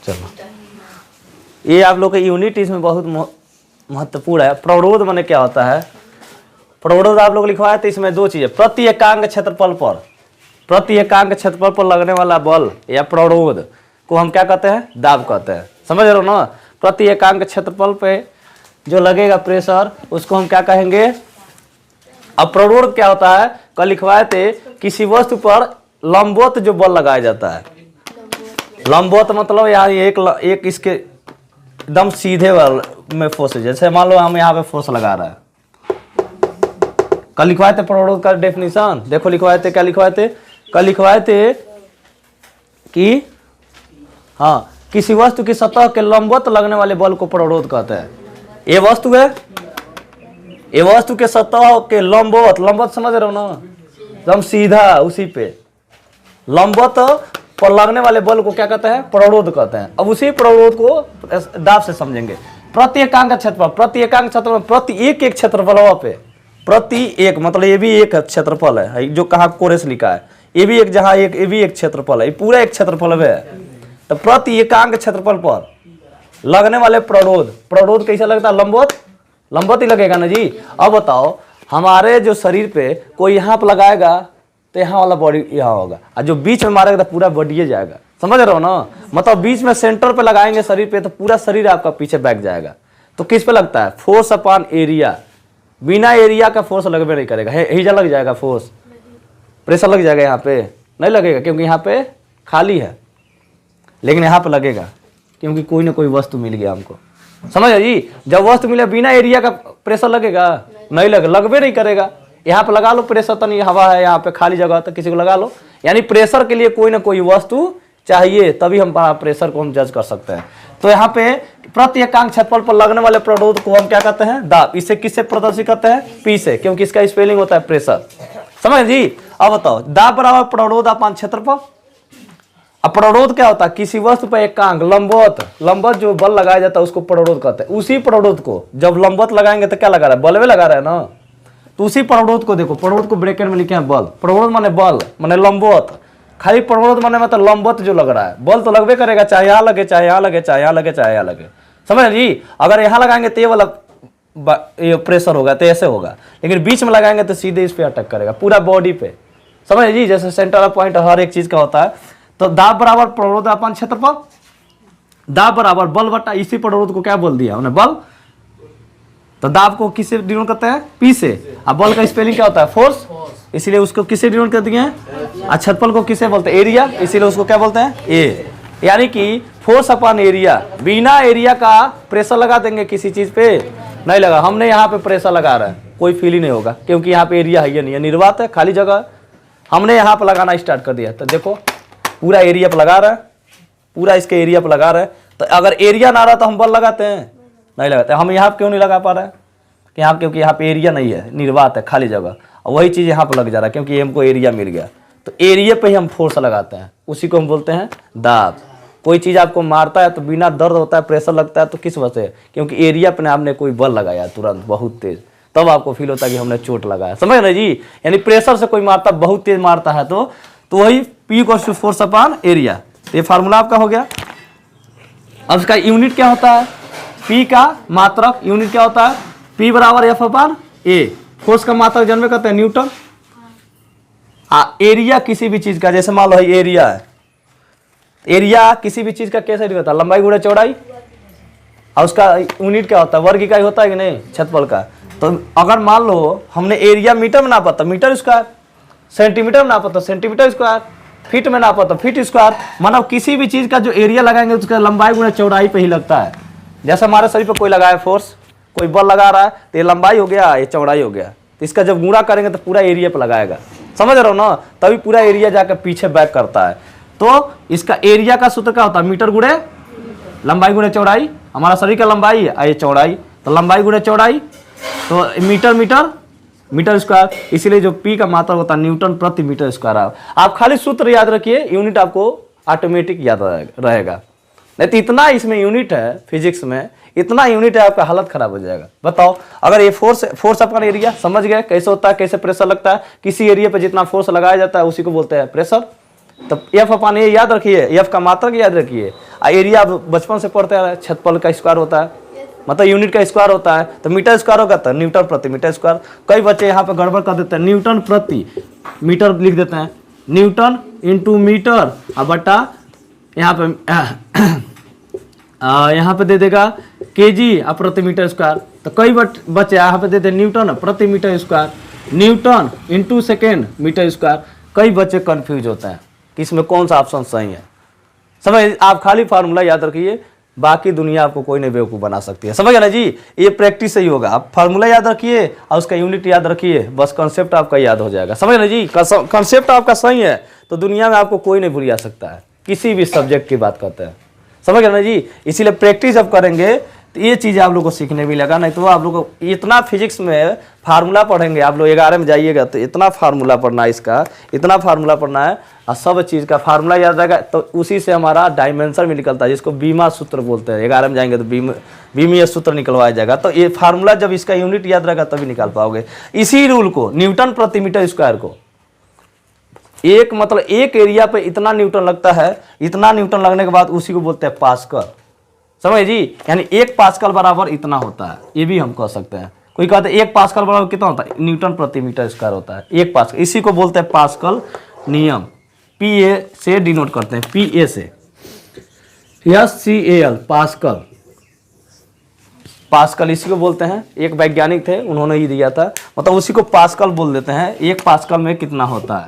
चलो, ये आप लोग का यूनिट इसमें बहुत महत्वपूर्ण है। प्रवरोध माने क्या होता है? प्रवरोध आप लोग लिखवाए तो इसमें दो चीजें, प्रति एकांक क्षेत्रफल पर, प्रति एकांक क्षेत्रफल पर लगने वाला बल या प्रवरोध को हम क्या कहते हैं? दाब कहते हैं। समझ रहे हो ना? प्रति एकांक क्षेत्रफल पे जो लगेगा प्रेशर उसको हम क्या कहेंगे? अब प्रवरोध क्या होता है? कल लिखवाए थे, किसी वस्तु पर लंबवत जो बल लगाया जाता है। लंबवत मतलब यहाँ एक इसके एकदम सीधे बल में फोर्स है। जैसे मान लो हम यहाँ पे फोर्स लगा रहा है, कल लिखवाए थे प्रवरोध का डेफिनेशन। देखो लिखवाए थे, क्या लिखवाए थे? कल लिखवाए थे कि हाँ, किसी वस्तु की सतह के लंबवत लगने वाले बल को प्रवरोध कहते हैं। ये वस्तु है, ये वस्तु के सतह के लंबवत, लंबवत समझ रहे हो ना? एकदम सीधा उसी पे लंबवत पर लगने वाले बल को क्या कहते हैं? प्रवरोध कहते हैं। अब उसी प्रवरोध को दाब से समझेंगे। प्रति एकांक क्षेत्रफल, प्रति एकांक क्षेत्रफल, प्रति एक क्षेत्रफल पे, प्रति एक मतलब ये भी एक क्षेत्रफल है, जो कहा कोरेस लिखा है, ये भी एक, जहां एक, ये भी एक क्षेत्रफल है, ये पूरा एक क्षेत्रफल है। तो प्रति एकांक क्षेत्रफल पर लगने वाले प्रवरोध, प्रवरोध कैसा लगता है? लंबवत, लंबवत ही लगेगा ना जी। अब बताओ, हमारे जो शरीर पे कोई यहाँ पर लगाएगा तो यहाँ वाला बॉडी यहाँ होगा, और जो बीच में मारेगा तो पूरा बॉडी जाएगा। समझ रहे हो ना? मतलब बीच में सेंटर पे लगाएंगे शरीर पे तो पूरा शरीर आपका पीछे बैठ जाएगा। तो किस पे लगता है? Force upon area. बिना एरिया का फोर्स लगभग नहीं करेगा। हिजा लग जाएगा, फोर्स प्रेशर लग जाएगा, यहाँ पे नहीं लगेगा क्योंकि यहाँ पे खाली है, लेकिन यहाँ पे लगेगा क्योंकि कोई ना कोई वस्तु मिल गया हमको। समझ जी? जब वस्तु मिले बिना एरिया का प्रेशर लगेगा? नहीं लगेगा, लगभग नहीं करेगा। यहाँ पे लगा लो प्रेशर, तो नहीं, हवा है यहाँ पे, खाली जगह तो किसी को लगा लो। यानी प्रेशर के लिए कोई ना कोई वस्तु चाहिए, तभी हम प्रेशर को हम जज कर सकते हैं। तो यहाँ पे प्रति एकांक क्षेत्रफल पर लगने वाले प्रवरोध को हम क्या कहते हैं? दाब। इसे किससे प्रदर्शित करते हैं? पी से, क्योंकि इसका स्पेलिंग होता है प्रेशर। समझ जी? अब बताओ, दाब बराबर प्रवरोध अपॉन क्षेत्रफल। अब प्रवरोध क्या होता है? किसी वस्तु पर एकांक, लंबवत, लंबवत जो बल लगाया जाता है उसको प्रवरोध कहते हैं। उसी प्रवरोध को जब लंबवत लगाएंगे तो क्या लगा रहा है? बल में लगा रहा है ना। तो उसी प्रवरोध को देखो, प्रवरोध को ब्रैकेट में लिखे हैं बल। प्रवरोध माने बल, माने लंबवत। खाली प्रवरोध माने मतलब लंबवत जो लग रहा है, बल तो लगभग करेगा, चाहे यहाँ लगे, चाहे यहाँ लगे, चाहे यहाँ लगे, चाहे यहाँ लगे। समझ जी? अगर यहाँ लगाएंगे तो ये वाला ये प्रेशर होगा, तो ऐसे होगा, लेकिन बीच में लगाएंगे तो सीधे इस पे अटैक करेगा पूरा बॉडी पे। समझ जी? जैसे सेंटर ऑफ पॉइंट हर एक चीज का होता है। तो दाब बराबर प्रवरोध अपॉन क्षेत्रफल, दाब बराबर बल बटा, इसी प्रवरोध को क्या बोल दिया उन्हें? बल। तो दाब को किससे डिनोट करते हैं? पी से। अब बल का स्पेलिंग क्या होता है? फोर्स, इसीलिए उसको किससे डिनोट कर दिए हैं? क्षेत्रफल को किससे बोलते हैं? एरिया, इसीलिए उसको क्या बोलते हैं? ए। यानी कि फोर्स अपॉन एरिया। बिना एरिया का प्रेशर लगा देंगे किसी चीज पे? नहीं लगा। हमने यहाँ पे प्रेशर लगा रहा है, कोई फील ही नहीं होगा, क्योंकि यहाँ पे एरिया है या नहीं है, निर्वात है, खाली जगह। हमने यहाँ पे लगाना स्टार्ट कर दिया तो देखो पूरा एरिया पे लगा रहा है, पूरा इसके एरिया पे लगा रहा है। तो अगर एरिया ना रहा तो हम बल लगाते हैं? नहीं लगाते। हम यहाँ पे क्यों नहीं लगा पा रहे हैं? कि यहाँ, क्योंकि यहाँ पे एरिया नहीं है, निर्वात है, खाली जगह। और वही चीज़ यहाँ पे लग जा रहा है क्योंकि हमको एरिया मिल गया। तो एरिया पे ही हम फोर्स लगाते हैं, उसी को हम बोलते हैं दाब। कोई चीज़ आपको मारता है तो बिना दर्द होता है, प्रेशर लगता है, तो किस वजह से? क्योंकि एरिया पे आपने कोई बल लगाया तुरंत बहुत तेज, तब आपको फील होता है कि हमने चोट लगाया। समझ रहे जी? यानी प्रेशर से कोई मारता, बहुत तेज मारता है तो वही P = फोर्स अपॉन एरिया। तो ये फार्मूला आपका हो गया। अब इसका यूनिट क्या होता है? P का मात्रक यूनिट क्या होता है? P बराबर F अपॉन A। फोर्स का मात्रक जन्म कहते हैं न्यूटन। एरिया किसी भी चीज का, जैसे मान लो एरिया है, एरिया किसी भी चीज का कैसे होता है? लंबाई गुणा चौड़ाई। और उसका यूनिट क्या होता है? वर्ग इकाई होता है कि नहीं क्षेत्रफल का? तो अगर मान लो हमने एरिया मीटर में नापा तो मीटर स्क्वायर, सेंटीमीटर में नापा तो सेंटीमीटर स्क्वायर, फीट में नापा तो फीट स्क्वायर। मतलब किसी भी चीज का जो एरिया लगाएंगे उसका लंबाई गुणा चौड़ाई पे ही लगता है। जैसे हमारे शरीर पे कोई लगाया फोर्स, कोई बल लगा रहा है तो ये लंबाई हो गया, ये चौड़ाई हो गया। तो इसका जब गुणा करेंगे तो पूरा एरिया पे लगाएगा। समझ रहे हो ना? तभी पूरा एरिया जाकर पीछे बैक करता है। तो इसका एरिया का सूत्र क्या होता है? मीटर गुणे लंबाई गुणे चौड़ाई। हमारा शरीर का लंबाई है, ये चौड़ाई, तो लंबाई गुणे चौड़ाई, तो मीटर मीटर मीटर स्क्वायर। इसीलिए जो P का मात्रा होता है न्यूटन प्रति मीटर स्क्वायर। आप खाली सूत्र याद रखिए, यूनिट आपको ऑटोमेटिक याद रहेगा। नहीं तो इतना इसमें यूनिट है फिजिक्स में, इतना यूनिट है आपका हालत खराब हो जाएगा। बताओ, अगर ये फोर्स अपॉन एरिया समझ गए कैसे होता है, कैसे प्रेशर लगता है, किसी एरिया पे जितना फोर्स लगाया जाता है उसी को बोलते हैं प्रेशर। तो F अपॉन A याद रखिए, F का मात्रक याद रखिए। एरिया आप बचपन से पढ़ते आ रहे हैं, क्षेत्रफल का स्क्वायर होता है, मतलब यूनिट का स्क्वायर होता है, तो मीटर स्क्वायर होगा तो न्यूटन प्रति मीटर स्क्वायर। कई बच्चे यहाँ पे गड़बड़ कर देते हैं, न्यूटन प्रति मीटर लिख देते हैं, न्यूटन इंटू मीटर और बटा यहाँ पे दे देगा केजी और प्रति मीटर स्क्वायर। तो कई बच्चे यहाँ पे देते हैं न्यूटन प्रति metre square, newton into second metre square. कई बच्चे कंफ्यूज होते हैं कि इसमें कौन सा ऑप्शन सही है। समझ, आप खाली फार्मूला याद रखिए, बाकी दुनिया आपको कोई नहीं बेवकूफ़ बना सकती है। समझ गए ना जी, ये प्रैक्टिस से ही होगा। आप फार्मूला याद रखिए और उसका यूनिट याद रखिए, बस कॉन्सेप्ट आपका याद हो जाएगा। समझ गए ना जी, कॉन्सेप्ट आपका सही है तो दुनिया में आपको कोई नहीं भुला सकता है, किसी भी सब्जेक्ट की बात करते हैं। समझ गए ना जी, इसीलिए प्रैक्टिस जब करेंगे तो ये चीज़ आप लोग को सीखने भी लगा, नहीं तो आप लोग को इतना फिजिक्स में फार्मूला पढ़ेंगे। आप लोग 11 में जाइएगा तो इतना फार्मूला पढ़ना है, इसका इतना फार्मूला पढ़ना है और सब चीज़ का फार्मूला याद रहेगा, तो उसी से हमारा डायमेंशन भी निकलता है, जिसको बीमा सूत्र बोलते हैं। 11 में जाएंगे तो बीमीय सूत्र निकलवाया जाएगा। तो ये फार्मूला जब इसका यूनिट याद रहेगा तभी निकाल पाओगे। इसी रूल को, न्यूटन प्रति मीटर स्क्वायर को, एक मतलब एक एरिया पे इतना न्यूटन लगता है, इतना न्यूटन लगने के बाद उसी को बोलते हैं पास्कल। समझ जी, यानी 1 पास्कल बराबर इतना होता है, ये भी हम कह सकते हैं। कोई कहते हैं 1 पास्कल बराबर कितना होता है, न्यूटन प्रति मीटर स्क्वायर होता है 1 पास्कल। इसी को बोलते हैं पास्कल नियम, PA से डिनोट करते हैं, PA से, SCAL पास्कल। पास्कल इसी को बोलते हैं, एक वैज्ञानिक थे उन्होंने ही दिया था, मतलब उसी को पास्कल बोल देते हैं। 1 पास्कल में कितना होता है।